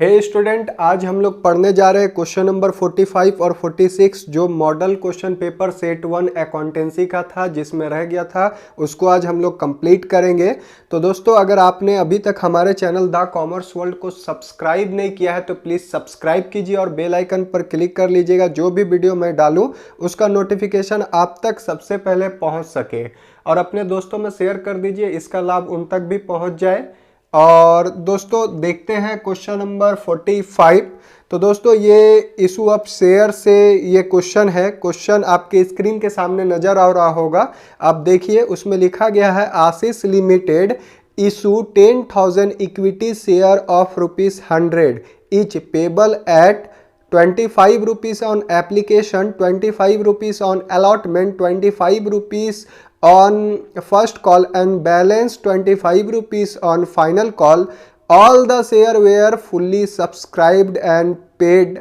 हे student, आज हम लोग पढ़ने जा रहे हैं क्वेश्चन नंबर 45 और 46 जो model question paper set 1 accountancy का था, जिसमें रह गया था। उसको आज हम लोग कंप्लीट करेंगे। तो दोस्तों, अगर आपने अभी तक हमारे चैनल द कॉमर्स वर्ल्ड को सब्सक्राइब नहीं किया है तो प्लीज़ सब्सक्राइब कीजिए और बेल आइकन पर क्लिक कर लीजिएगा। जो भी वीडियो मैं डालूँ उसका नोटिफिकेशन आप तक सबसे पहले पहुँच सके, और अपने दोस्तों में शेयर कर दीजिए, इसका लाभ उन तक भी पहुँच जाए। और दोस्तों देखते हैं क्वेश्चन नंबर 45। तो दोस्तों ये इशू ऑफ शेयर से ये क्वेश्चन है। क्वेश्चन आपके स्क्रीन के सामने नजर आ रहा होगा, आप देखिए। उसमें लिखा गया है Ashish limited issue 10,000 equity share of ₹100 each payable at 25 rupees on application, 25 rupees on allotment, 25 rupees on first call and balance 25 rupees on final call. All the share were fully subscribed and paid,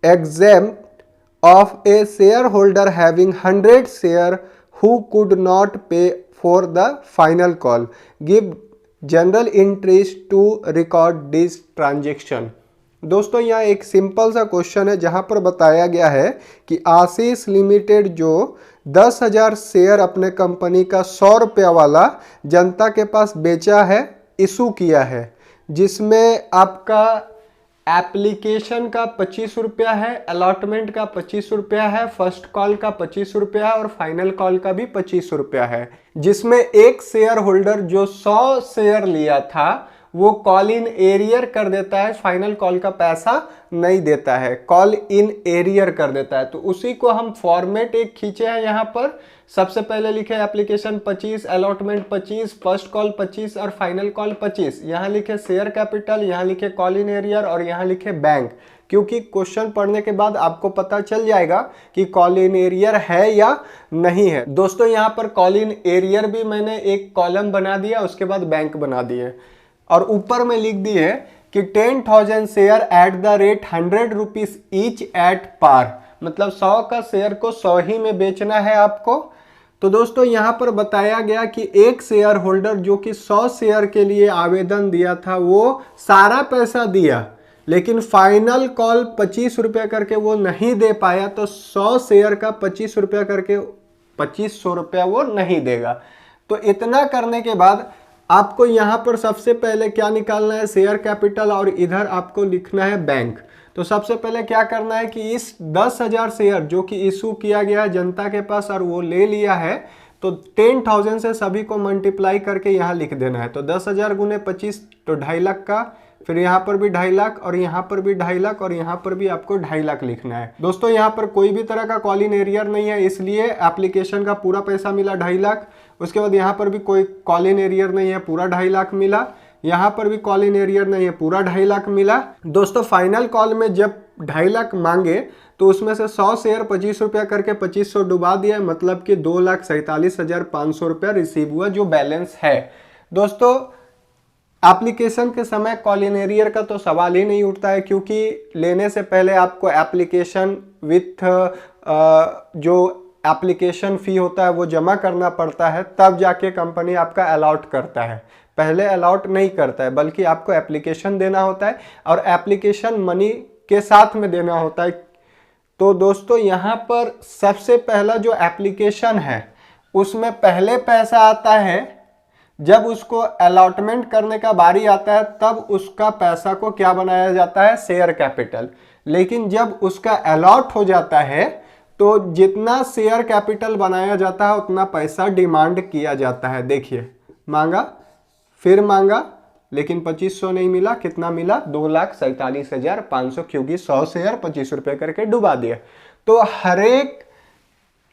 exempt of a shareholder having 100 share who could not pay for the final call. Give general entries to record this transaction. दोस्तों यहाँ एक simple सा question है जहाँ पर बताया गया है कि आशीष लिमिटेड जो 10,000 शेयर अपने कंपनी का 100 रुपया वाला जनता के पास बेचा है, इशू किया है, जिसमें आपका एप्लीकेशन का 25 रुपया है, अलॉटमेंट का 25 रुपया है, फर्स्ट कॉल का 25 रुपया है और फाइनल कॉल का भी 25 रुपया है। जिसमें एक शेयर होल्डर जो 100 शेयर लिया था वो कॉल इन एरियर कर देता है, फाइनल कॉल का पैसा नहीं देता है, कॉल इन एरियर कर देता है। तो उसी को हम फॉर्मेट एक खींचे हैं यहाँ पर। सबसे पहले लिखे एप्लीकेशन 25, अलॉटमेंट 25, फर्स्ट कॉल 25 और फाइनल कॉल 25। यहाँ लिखे शेयर कैपिटल, यहाँ लिखे कॉल इन एरियर और यहाँ लिखे बैंक, क्योंकि क्वेश्चन पढ़ने के बाद आपको पता चल जाएगा कि कॉल इन एरियर है या नहीं है। दोस्तों यहाँ पर कॉल इन एरियर भी मैंने एक कॉलम बना दिया, उसके बाद बैंक बना दिए और ऊपर में लिख दिए कि 10,000 share at the rate 100 rupees each at par, मतलब 100 का शेयर को 100 ही में बेचना है आपको। तो दोस्तों यहाँ पर बताया गया कि एक शेयर होल्डर जो कि 100 शेयर के लिए आवेदन दिया था वो सारा पैसा दिया, लेकिन फाइनल कॉल 25 रुपया करके वो नहीं दे पाया, तो 100 शेयर का 25 रुपया करके 2500 रुपया वो नहीं देगा। तो इतना करने के बाद आपको यहाँ पर सबसे पहले क्या निकालना है, शेयर कैपिटल, और इधर आपको लिखना है बैंक। तो सबसे पहले क्या करना है कि इस 10,000 शेयर जो कि इशू किया गया है जनता के पास और वो ले लिया है, तो 10,000 से सभी को मल्टीप्लाई करके यहाँ लिख देना है। तो 10,000 गुने 25 तो 2.5 लाख का, फिर यहाँ पर भी 2.5 लाख और यहाँ पर भी 2.5 लाख और यहाँ पर भी आपको 2.5 लाख लिखना है। दोस्तों यहाँ पर कोई भी तरह का कॉल इन एरियर नहीं है, इसलिए एप्लीकेशन का पूरा पैसा मिला 2.5 लाख। उसके बाद यहाँ पर भी कोई कॉल इन एरियर नहीं है, पूरा 2.5 लाख मिला। यहाँ पर भी कॉल इन एरियर नहीं है, पूरा 2.5 लाख मिला। दोस्तों फाइनल कॉल में जब 2.5 लाख मांगे तो उसमें से 100 शेयर 25 रुपया करके 2500 डुबा दिया, मतलब कि 2,47,500 रुपया रिसीव हुआ जो बैलेंस है। दोस्तों एप्लीकेशन के समय कॉल इन एरियर का तो सवाल ही नहीं उठता है, क्योंकि लेने से पहले आपको एप्लीकेशन विथ जो एप्लीकेशन फ़ी होता है वो जमा करना पड़ता है, तब जाके कंपनी आपका अलॉट करता है। पहले अलॉट नहीं करता है, बल्कि आपको एप्लीकेशन देना होता है और एप्लीकेशन मनी के साथ में देना होता है। तो दोस्तों यहाँ पर सबसे पहला जो एप्लीकेशन है उसमें पहले पैसा आता है, जब उसको अलॉटमेंट करने का बारी आता है तब उसका पैसा को क्या बनाया जाता है, शेयर कैपिटल। लेकिन जब उसका अलॉट हो जाता है तो जितना शेयर कैपिटल बनाया जाता है उतना पैसा डिमांड किया जाता है। देखिए मांगा, फिर मांगा, लेकिन 2500 नहीं मिला, कितना मिला, 2,47,500, क्योंकि 100 शेयर 25 रुपये करके डुबा दिया। तो हर एक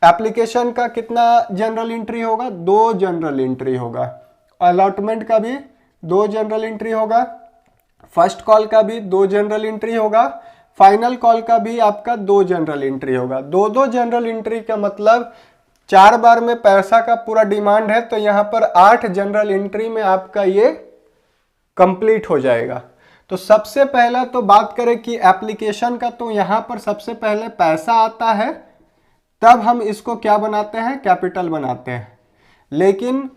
एप्लीकेशन का कितना जनरल एंट्री होगा, 2 जनरल एंट्री होगा। अलॉटमेंट का भी 2 जनरल एंट्री होगा, फर्स्ट कॉल का भी 2 जनरल एंट्री होगा, फाइनल कॉल का भी आपका 2 जनरल एंट्री होगा। 2 जनरल एंट्री का मतलब 4 बार में पैसा का पूरा डिमांड है, तो यहाँ पर 8 जनरल एंट्री में आपका ये कंप्लीट हो जाएगा। तो सबसे पहला तो बात करें कि एप्लीकेशन का, तो यहाँ पर सबसे पहले पैसा आता है, तब हम इसको क्या बनाते हैं, कैपिटल बनाते हैं। लेकिन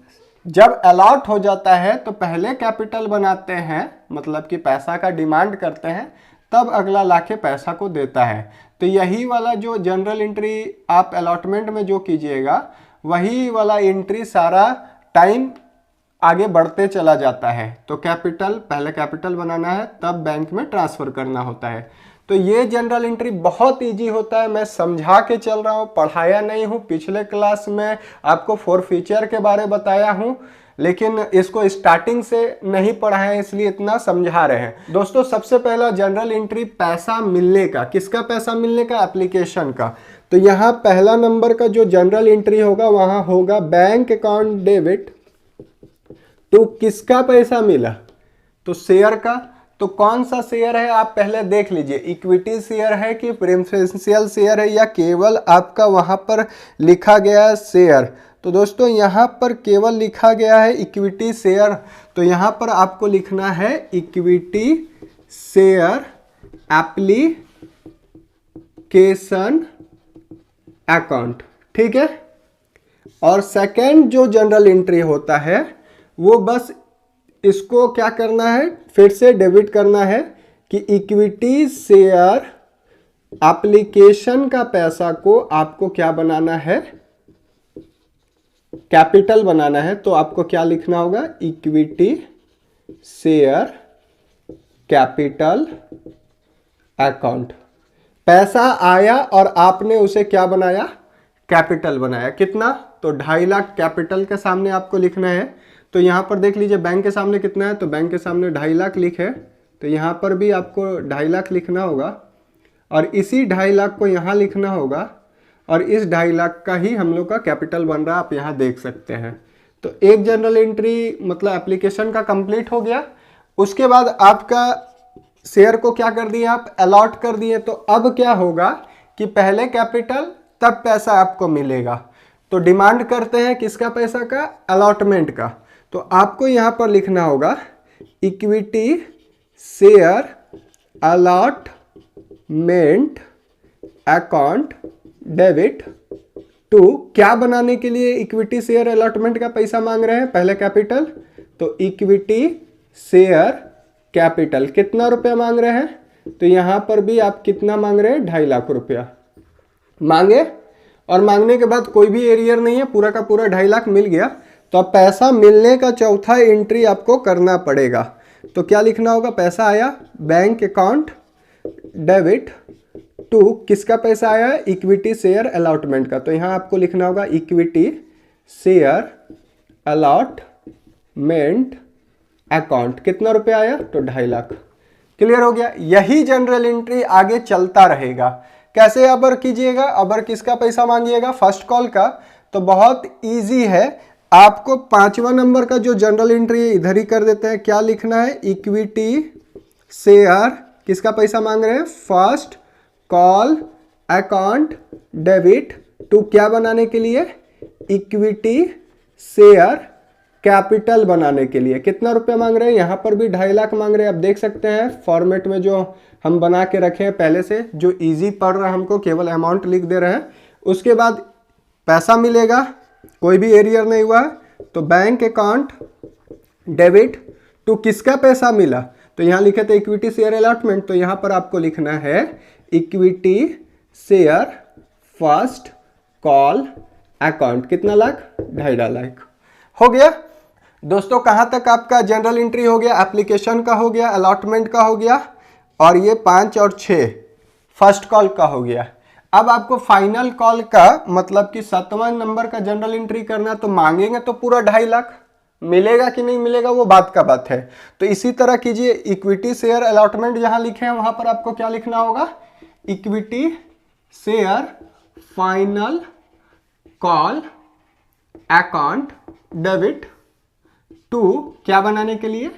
जब अलॉट हो जाता है तो पहले कैपिटल बनाते हैं, मतलब कि पैसा का डिमांड करते हैं, तब अगला लाके पैसा को देता है। तो यही वाला जो जनरल एंट्री आप अलॉटमेंट में जो कीजिएगा, वही वाला एंट्री सारा टाइम आगे बढ़ते चला जाता है। तो कैपिटल, पहले कैपिटल बनाना है, तब बैंक में ट्रांसफ़र करना होता है। तो ये जनरल एंट्री बहुत इजी होता है, मैं समझा के चल रहा हूँ, पढ़ाया नहीं हूँ। पिछले क्लास में आपको फोरफीचर के बारे बताया हूँ, लेकिन इसको स्टार्टिंग से नहीं पढ़ा है, इसलिए इतना समझा रहे हैं। दोस्तों सबसे पहला जनरल एंट्री पैसा मिलने का, किसका पैसा मिलने का? एप्लीकेशन का। तो यहाँ पहला नंबर का जो जनरल एंट्री होगा वहाँ होगा बैंक अकाउंट डेबिट टू किसका पैसा मिला? तो शेयर का। तो कौन सा शेयर है आप पहले देख लीजिए, इक्विटी शेयर है कि प्रेफरेंशियल शेयर है, या केवल आपका वहाँ पर लिखा गया है शेयर। तो दोस्तों यहाँ पर केवल लिखा गया है इक्विटी शेयर, तो यहाँ पर आपको लिखना है इक्विटी शेयर एप्लीकेशन अकाउंट, ठीक है। और सेकंड जो जनरल एंट्री होता है वो बस इसको क्या करना है, फिर से डेबिट करना है कि इक्विटी शेयर एप्लीकेशन का पैसा को आपको क्या बनाना है? कैपिटल बनाना है। तो आपको क्या लिखना होगा? Equity share capital account. पैसा आया और आपने उसे क्या बनाया? कैपिटल बनाया। कितना? तो 2.5 लाख कैपिटल के सामने आपको लिखना है। तो यहाँ पर देख लीजिए बैंक के सामने कितना है, तो बैंक के सामने 2.5 लाख लिखे, तो यहाँ पर भी आपको 2.5 लाख लिखना होगा, और इसी 2.5 लाख को यहाँ लिखना होगा, और इस 2.5 लाख का ही हम लोग का कैपिटल बन रहा है, आप यहाँ देख सकते हैं। तो एक जनरल एंट्री मतलब एप्लीकेशन का कंप्लीट हो गया। उसके बाद आपका शेयर को क्या कर दिया? आप अलॉट कर दिए। तो अब क्या होगा कि पहले कैपिटल तब पैसा आपको मिलेगा। तो डिमांड करते हैं किसका पैसा का? अलॉटमेंट का। तो आपको यहाँ पर लिखना होगा equity share allotment account debit to, क्या बनाने के लिए इक्विटी शेयर अलॉटमेंट का पैसा मांग रहे हैं? पहले कैपिटल, तो इक्विटी शेयर कैपिटल कितना रुपया मांग रहे हैं? तो यहाँ पर भी आप कितना मांग रहे हैं? 2.5 लाख रुपया मांगे, और मांगने के बाद कोई भी एरियर नहीं है, पूरा का पूरा 2.5 लाख मिल गया। तो अब पैसा मिलने का चौथा एंट्री आपको करना पड़ेगा। तो क्या लिखना होगा? पैसा आया बैंक अकाउंट डेबिट टू, किसका पैसा आया है? इक्विटी शेयर अलॉटमेंट का। तो यहाँ आपको लिखना होगा इक्विटी शेयर अलॉटमेंट अकाउंट। कितना रुपया आया? तो 2.5 लाख। क्लियर हो गया? यही जनरल एंट्री आगे चलता रहेगा। कैसे अबर कीजिएगा? अबर किसका पैसा मांगिएगा? फर्स्ट कॉल का। तो बहुत इजी है, आपको 5वां नंबर का जो जनरल एंट्री है इधर ही कर देते हैं। क्या लिखना है? इक्विटी शेयर किसका पैसा मांग रहे हैं? First call account debit to, क्या बनाने के लिए? इक्विटी शेयर कैपिटल बनाने के लिए। कितना रुपया मांग रहे हैं? यहाँ पर भी 2.5 लाख मांग रहे हैं। आप देख सकते हैं फॉर्मेट में जो हम बना के रखे हैं पहले से, जो इजी पड़ रहा है हमको, केवल अमाउंट लिख दे रहे हैं। उसके बाद पैसा मिलेगा, कोई भी एरियर नहीं हुआ। तो बैंक अकाउंट डेबिट टू, किसका पैसा मिला? तो यहाँ लिखे थे इक्विटी शेयर अलॉटमेंट, तो यहाँ पर आपको लिखना है equity share first call account. कितना लाख? 2.5 लाख। हो गया दोस्तों। कहाँ तक आपका जनरल एंट्री हो गया? एप्लीकेशन का हो गया, अलॉटमेंट का हो गया, और ये 5 और 6 फर्स्ट कॉल का हो गया। अब आपको फाइनल कॉल का मतलब कि 7वां नंबर का जनरल एंट्री करना। तो मांगेंगे तो पूरा 2.5 लाख, मिलेगा कि नहीं मिलेगा वो बात का बात है। तो इसी तरह कीजिए, इक्विटी शेयर अलॉटमेंट जहां लिखे हैं वहां पर आपको क्या लिखना होगा? Equity share final call account debit to, क्या बनाने के लिए?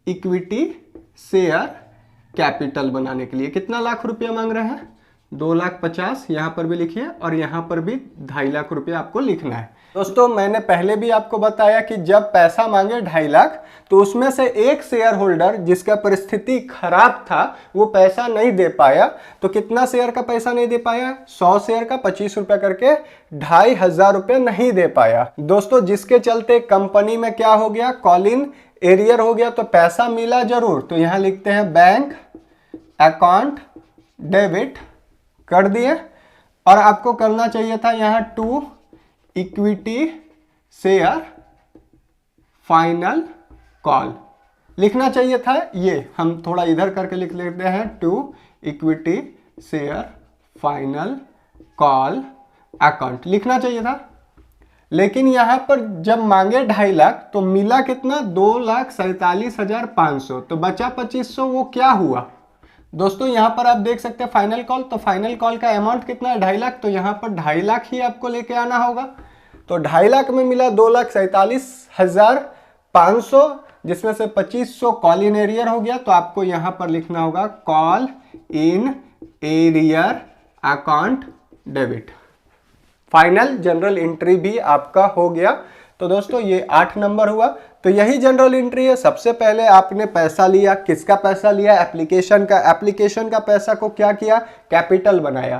इक्विटी शेयर कैपिटल बनाने के लिए। कितना लाख रुपया मांग रहे हैं? 2,50,000 यहाँ पर भी लिखिए और यहाँ पर भी 2.5 लाख रुपया आपको लिखना है। दोस्तों मैंने पहले भी आपको बताया कि जब पैसा मांगे 2.5 लाख तो उसमें से एक शेयर होल्डर जिसका परिस्थिति खराब था वो पैसा नहीं दे पाया, तो कितना शेयर का पैसा नहीं दे पाया, 100 शेयर का 25 रुपया करके 2,500 रुपये नहीं दे पाया दोस्तों, जिसके चलते कंपनी में क्या हो गया, कॉल इन एरियर हो गया। तो पैसा मिला जरूर, तो यहां लिखते हैं बैंक अकाउंट डेबिट कर दिए, और आपको करना चाहिए था यहां to equity share final call लिखना चाहिए था। ये हम थोड़ा इधर करके लिख लेते हैं, to equity share final call account लिखना चाहिए था। लेकिन यहां पर जब मांगे 2.5 लाख तो मिला कितना, 2,47,500, तो बचा 2500। वो क्या हुआ दोस्तों, यहां पर आप देख सकते हैं फाइनल कॉल, तो फाइनल कॉल का अमाउंट कितना है, 2.5 लाख, तो यहां पर 2.5 लाख ही आपको लेके आना होगा। तो 2.5 लाख में मिला 2,47,500, जिसमें से 2500 कॉल इन एरियर हो गया, तो आपको यहां पर लिखना होगा call in arrear account debit. Final general entry भी आपका हो गया। तो दोस्तों ये 8 नंबर हुआ। तो यही जनरल एंट्री है। सबसे पहले आपने पैसा लिया, किसका पैसा लिया, एप्लीकेशन का। एप्लीकेशन का पैसा को क्या किया, कैपिटल बनाया।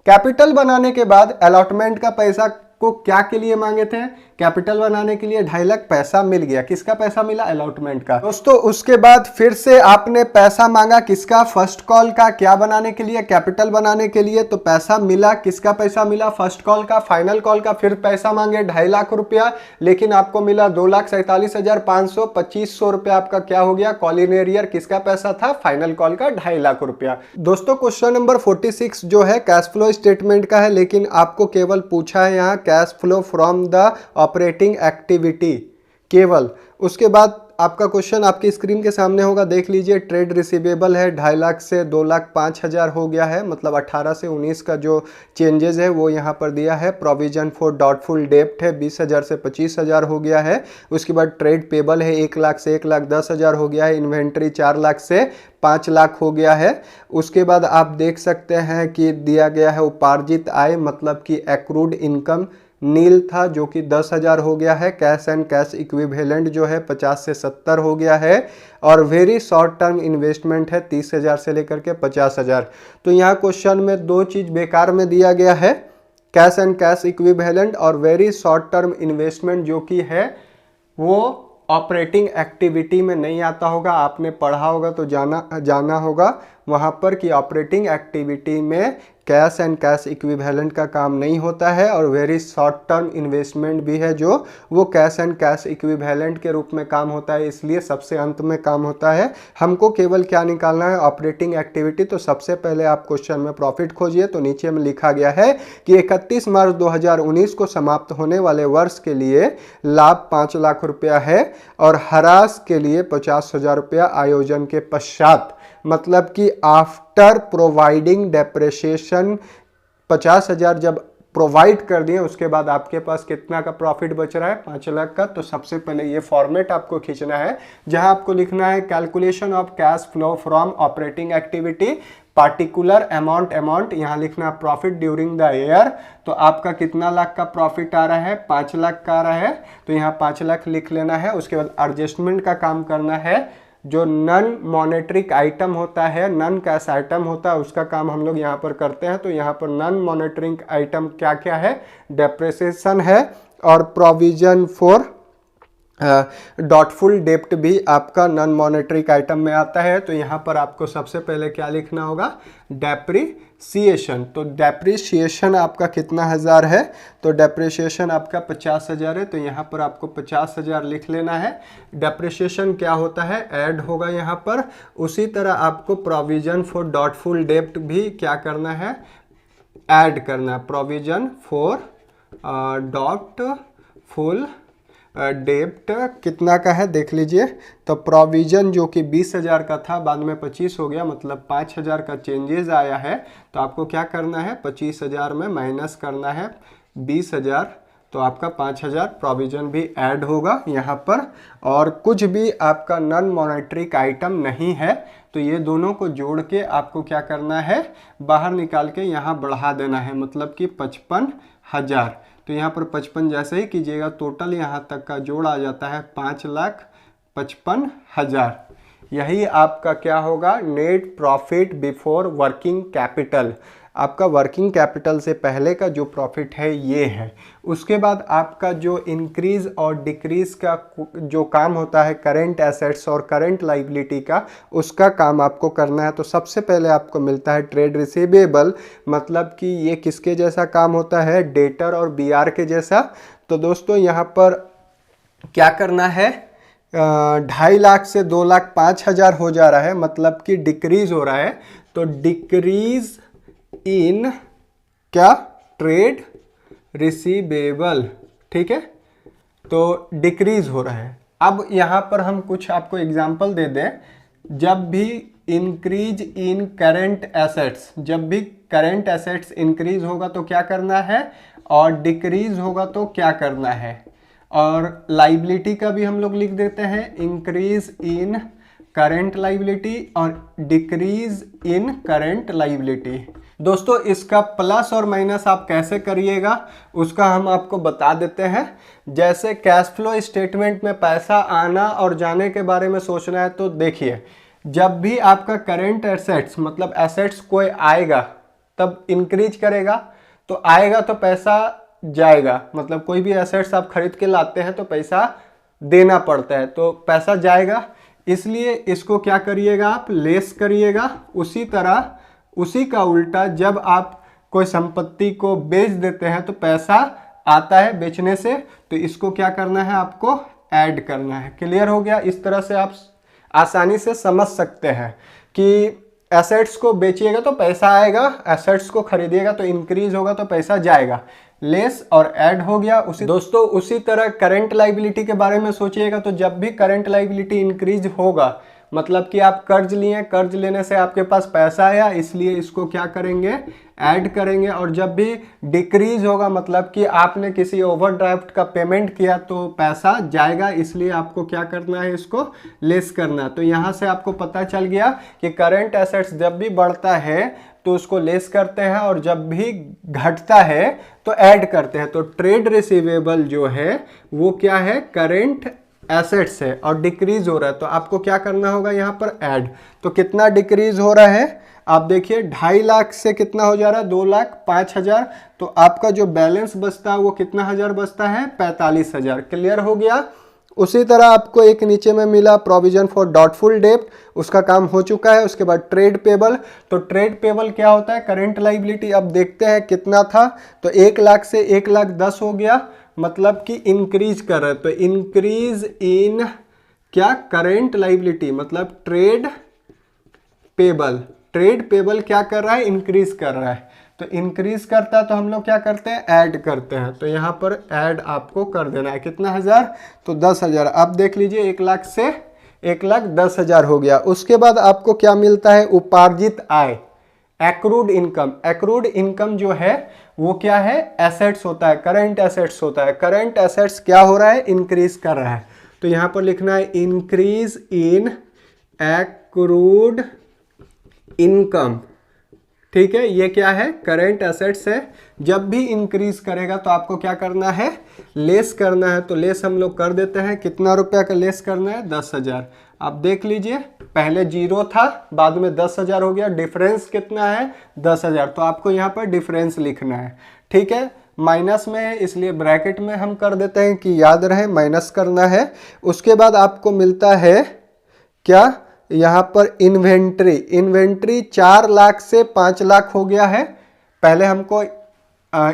कैपिटल बनाने के बाद अलॉटमेंट का पैसा को क्या के लिए मांगे थे, कैपिटल बनाने के लिए 2.5 लाख पैसा मिल गया। किसका पैसा मिला, अलॉटमेंट का दोस्तों। उसके बाद फिर से आपने पैसा मांगा किसका, फर्स्ट कॉल का। क्या बनाने के लिए, कैपिटल बनाने के लिए। तो पैसा मिला, किसका पैसा मिला, फर्स्ट कॉल का, फाइनल कॉल का। फिर पैसा मांगे 2.5 लाख रुपया, लेकिन आपको मिला 2,47,500, 2500 रुपया आपका क्या हो गया, कॉल इन एरियर। किसका पैसा था, फाइनल कॉल का 2.5 लाख रुपया। दोस्तों क्वेश्चन नंबर 46 जो है कैश फ्लो स्टेटमेंट का है, लेकिन आपको केवल पूछा है यहाँ cash flow from the operating activity केवल। उसके बाद आपका क्वेश्चन आपकी स्क्रीन के सामने होगा, देख लीजिए। ट्रेड रिसीवेबल है 2.5 लाख से 2,05,000 हो गया है, मतलब 18 से 19 का जो चेंजेस है वो यहाँ पर दिया है। प्रोविजन फॉर डाउटफुल डेप्ट है 20,000 से 25,000 हो गया है। उसके बाद ट्रेड पेबल है 1 लाख से 1,10,000 हो गया है। इन्वेंट्री 4 लाख से 5 लाख हो गया है। उसके बाद आप देख सकते हैं कि दिया गया है उपार्जित आय, मतलब कि एक्रूड इनकम नील था जो कि 10,000 हो गया है। कैश एंड कैश इक्विवेलेंट जो है 50 से 70 हो गया है। और वेरी शॉर्ट टर्म इन्वेस्टमेंट है 30,000 से लेकर के 50,000। तो यहाँ क्वेश्चन में 2 चीज़ बेकार में दिया गया है, कैश एंड कैश इक्विवेलेंट और वेरी शॉर्ट टर्म इन्वेस्टमेंट, जो कि है वो ऑपरेटिंग एक्टिविटी में नहीं आता होगा। आपने पढ़ा होगा तो जाना होगा वहाँ पर कि ऑपरेटिंग एक्टिविटी में कैश एंड कैश इक्विवेलेंट का काम नहीं होता है। और वेरी शॉर्ट टर्म इन्वेस्टमेंट भी है जो वो कैश एंड कैश इक्विवेलेंट के रूप में काम होता है, इसलिए सबसे अंत में काम होता है। हमको केवल क्या निकालना है, ऑपरेटिंग एक्टिविटी। तो सबसे पहले आप क्वेश्चन में प्रॉफिट खोजिए। तो नीचे में लिखा गया है कि 31 मार्च 2019 को समाप्त होने वाले वर्ष के लिए लाभ 5 लाख रुपया है और ह्रास के लिए 50,000 रुपया आयोजन के पश्चात, मतलब कि आफ्टर प्रोवाइडिंग डेप्रिसिएशन 50,000 जब प्रोवाइड कर दिए उसके बाद आपके पास कितना का प्रॉफिट बच रहा है, 5 लाख का। तो सबसे पहले ये फॉर्मेट आपको खींचना है जहां आपको लिखना है calculation of cash flow from operating activity, particular amount यहाँ लिखना प्रॉफिट ड्यूरिंग द ईयर। तो आपका कितना लाख का प्रॉफिट आ रहा है, 5 लाख का आ रहा है, तो यहाँ 5 लाख लिख लेना है। उसके बाद एडजस्टमेंट का काम करना है, जो नॉन मॉनेटरिक आइटम होता है, नॉन कैश आइटम होता है, उसका काम हम लोग यहाँ पर करते हैं। तो यहाँ पर नॉन मॉनेटरिक आइटम क्या क्या है, डेप्रिसिएशन है और प्रोविजन फॉर डॉटफुल डेप्ट भी आपका नॉन मॉनेटरिक आइटम में आता है। तो यहाँ पर आपको सबसे पहले क्या लिखना होगा, डेप्रिसिएशन। तो डेप्रिसिएशन आपका कितना हज़ार है, तो डेप्रिसिएशन आपका 50,000 है। तो यहाँ पर आपको 50,000 लिख लेना है। डेप्रिसिएशन क्या होता है, ऐड होगा यहाँ पर। उसी तरह आपको प्रोविजन फॉर डॉटफुल डेप्ट भी क्या करना है, ऐड करना है। प्रोविजन फॉर डॉटफुल डेप्ट कितना का है देख लीजिए। तो प्रोविजन जो कि 20,000 का था बाद में 25 हो गया, मतलब 5,000 का चेंजेस आया है। तो आपको क्या करना है, 25,000 में माइनस करना है 20,000, तो आपका 5,000 प्रोविजन भी ऐड होगा यहाँ पर। और कुछ भी आपका नॉन मॉनेटरिक आइटम नहीं है, तो ये दोनों को जोड़ के आपको क्या करना है, बाहर निकाल के यहाँ बढ़ा देना है, मतलब कि 55,000। तो यहाँ पर 55 जैसे ही कीजिएगा टोटल यहाँ तक का जोड़ आ जाता है 5,55,000। यही आपका क्या होगा, net profit before working capital. आपका वर्किंग कैपिटल से पहले का जो प्रॉफिट है ये है। उसके बाद आपका जो इंक्रीज और डिक्रीज का जो काम होता है करेंट एसेट्स और करेंट लाइबिलिटी का, उसका काम आपको करना है। तो सबसे पहले आपको मिलता है ट्रेड रिसीवेबल, मतलब कि ये किसके जैसा काम होता है, डेटर और बीआर के जैसा। तो दोस्तों यहाँ पर क्या करना है, 2.5 लाख से 2,05,000 हो जा रहा है, मतलब कि डिक्रीज हो रहा है। तो डिक्रीज इन क्या, ट्रेड रिसीवेबल, ठीक है, तो डिक्रीज हो रहा है। अब यहाँ पर हम कुछ आपको एग्जांपल दे दें। जब भी इंक्रीज इन करंट एसेट्स, जब भी करंट एसेट्स इंक्रीज होगा तो क्या करना है, और डिक्रीज होगा तो क्या करना है। और लाइबिलिटी का भी हम लोग लिख देते हैं, इंक्रीज इन करंट लाइबिलिटी और डिक्रीज इन करंट लाइबिलिटी। दोस्तों इसका प्लस और माइनस आप कैसे करिएगा उसका हम आपको बता देते हैं। जैसे कैश फ्लो स्टेटमेंट में पैसा आना और जाने के बारे में सोचना है, तो देखिए जब भी आपका करंट एसेट्स मतलब एसेट्स कोई आएगा तब इंक्रीज करेगा, तो आएगा तो पैसा जाएगा, मतलब कोई भी एसेट्स आप खरीद के लाते हैं तो पैसा देना पड़ता है, तो पैसा जाएगा, इसलिए इसको क्या करिएगा आप, लेस करिएगा। उसी तरह उसी का उल्टा जब आप कोई संपत्ति को बेच देते हैं तो पैसा आता है बेचने से, तो इसको क्या करना है, आपको ऐड करना है। क्लियर हो गया। इस तरह से आप आसानी से समझ सकते हैं कि एसेट्स को बेचिएगा तो पैसा आएगा, एसेट्स को खरीदिएगा तो इंक्रीज होगा तो पैसा जाएगा, लेस और ऐड हो गया। दोस्तों उसी तरह करंट लाइबिलिटी के बारे में सोचिएगा, तो जब भी करंट लाइबिलिटी इंक्रीज होगा, मतलब कि आप कर्ज लिए, कर्ज लेने से आपके पास पैसा आया, इसलिए इसको क्या करेंगे, ऐड करेंगे। और जब भी डिक्रीज होगा, मतलब कि आपने किसी ओवरड्राफ्ट का पेमेंट किया तो पैसा जाएगा, इसलिए आपको क्या करना है, इसको लेस करना। तो यहाँ से आपको पता चल गया कि करंट एसेट्स जब भी बढ़ता है तो उसको लेस करते हैं, और जब भी घटता है तो ऐड करते हैं। तो ट्रेड रिसीवेबल जो है वो क्या है, करंट एसेट्स है और डिक्रीज हो रहा है, तो आपको क्या करना होगा यहाँ पर, ऐड। तो कितना डिक्रीज हो रहा है, आप देखिए 2.5 लाख से कितना हो जा रहा है, 2,05,000। तो आपका जो बैलेंस बचता है वो कितना हजार बचता है, 45,000। क्लियर हो गया। उसी तरह आपको एक नीचे में मिला प्रोविजन फॉर डॉटफुल डेब्ट, उसका काम हो चुका है। उसके बाद ट्रेड पेबल, तो ट्रेड पेबल क्या होता है, करंट लाइबिलिटी। अब देखते हैं कितना था, तो 1 लाख से 1,10,000 हो गया, मतलब कि इंक्रीज कर रहा है। तो इंक्रीज इन क्या, करंट लाइबिलिटी, मतलब ट्रेड पेबल। ट्रेड पेबल क्या कर रहा है, इंक्रीज कर रहा है। तो इंक्रीज करता है तो हम लोग क्या करते हैं, ऐड करते हैं। तो यहाँ पर ऐड आपको कर देना है, कितना हजार, तो 10,000। अब देख लीजिए 1 लाख से 1,10,000 हो गया। उसके बाद आपको क्या मिलता है, उपार्जित आय, एक्रूड इनकम। एक्रूड इनकम जो है वो क्या है, एसेट्स होता है, करंट एसेट्स होता है। करंट एसेट्स क्या हो रहा है, इंक्रीज कर रहा है। तो यहाँ पर लिखना है इंक्रीज इन एक्रूड इनकम, ठीक है। ये क्या है, करंट एसेट्स है। जब भी इंक्रीज करेगा तो आपको क्या करना है, लेस करना है। तो लेस हम लोग कर देते हैं, कितना रुपया का लेस करना है, 10,000। आप देख लीजिए पहले 0 था, बाद में 10,000 हो गया, डिफरेंस कितना है, 10,000। तो आपको यहाँ पर डिफरेंस लिखना है, ठीक है। माइनस में है इसलिए ब्रैकेट में हम कर देते हैं कि याद रहे माइनस करना है। उसके बाद आपको मिलता है क्या, यहाँ पर इन्वेंट्री। इन्वेंट्री 4 लाख से 5 लाख हो गया है। पहले हमको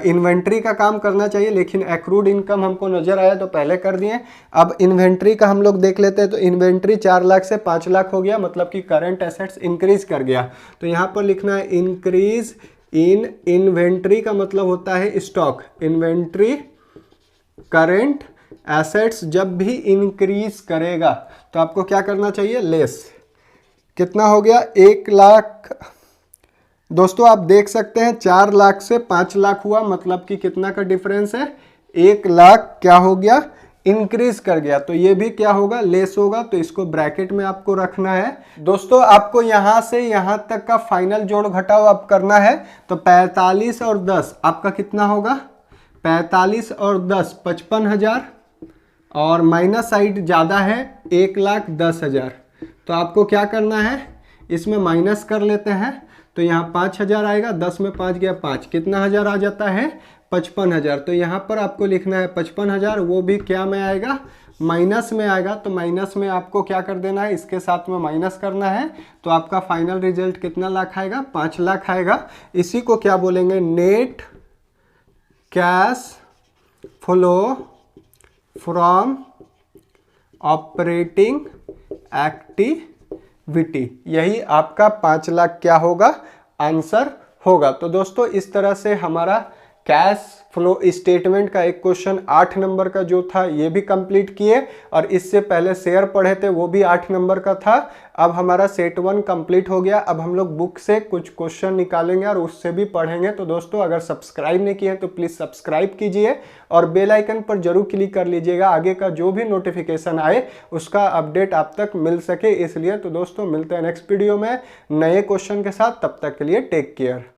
इन्वेंट्री का काम करना चाहिए, लेकिन एक्रूड इनकम हमको नजर आया तो पहले कर दिए। अब इन्वेंट्री का हम लोग देख लेते हैं। तो इन्वेंट्री 4 लाख से 5 लाख हो गया, मतलब कि करंट एसेट्स इंक्रीज कर गया। तो यहाँ पर लिखना है इंक्रीज इन इन्वेंट्री, का मतलब होता है स्टॉक। इन्वेंट्री करंट एसेट्स जब भी इंक्रीज करेगा तो आपको क्या करना चाहिए, लेस। कितना हो गया, 1 लाख। दोस्तों आप देख सकते हैं 4 लाख से 5 लाख हुआ, मतलब कि कितना का डिफरेंस है, 1 लाख क्या हो गया, इंक्रीज कर गया तो ये भी क्या होगा, लेस होगा, तो इसको ब्रैकेट में आपको रखना है। दोस्तों आपको यहाँ से यहाँ तक का फाइनल जोड़ घटाव आप करना है। तो 45 और 10 आपका कितना होगा, 45 और 10 55,000 और माइनस साइड ज़्यादा है 1,10,000। तो आपको क्या करना है, इसमें माइनस कर लेते हैं। तो यहाँ 5,000 आएगा, 10 में 5 गया 5, कितना हज़ार आ जाता है, 55,000। तो यहाँ पर आपको लिखना है 55,000, वो भी क्या में आएगा, माइनस में आएगा। तो माइनस में आपको क्या कर देना है, इसके साथ में माइनस करना है। तो आपका फाइनल रिजल्ट कितना लाख आएगा, 5 लाख आएगा। इसी को क्या बोलेंगे, net cash flow from operating activity. यही आपका 5 लाख क्या होगा, आंसर होगा। तो दोस्तों इस तरह से हमारा कैश फ्लो स्टेटमेंट का एक क्वेश्चन 8 नंबर का जो था ये भी कंप्लीट किए, और इससे पहले शेयर पढ़े थे वो भी 8 नंबर का था। अब हमारा सेट 1 कंप्लीट हो गया। अब हम लोग बुक से कुछ क्वेश्चन निकालेंगे और उससे भी पढ़ेंगे। तो दोस्तों अगर सब्सक्राइब नहीं किए तो प्लीज़ सब्सक्राइब कीजिए और बेल आइकन पर जरूर क्लिक कर लीजिएगा, आगे का जो भी नोटिफिकेशन आए उसका अपडेट आप तक मिल सके इसलिए। तो दोस्तों मिलते हैं नेक्स्ट वीडियो में नए क्वेश्चन के साथ, तब तक के लिए टेक केयर।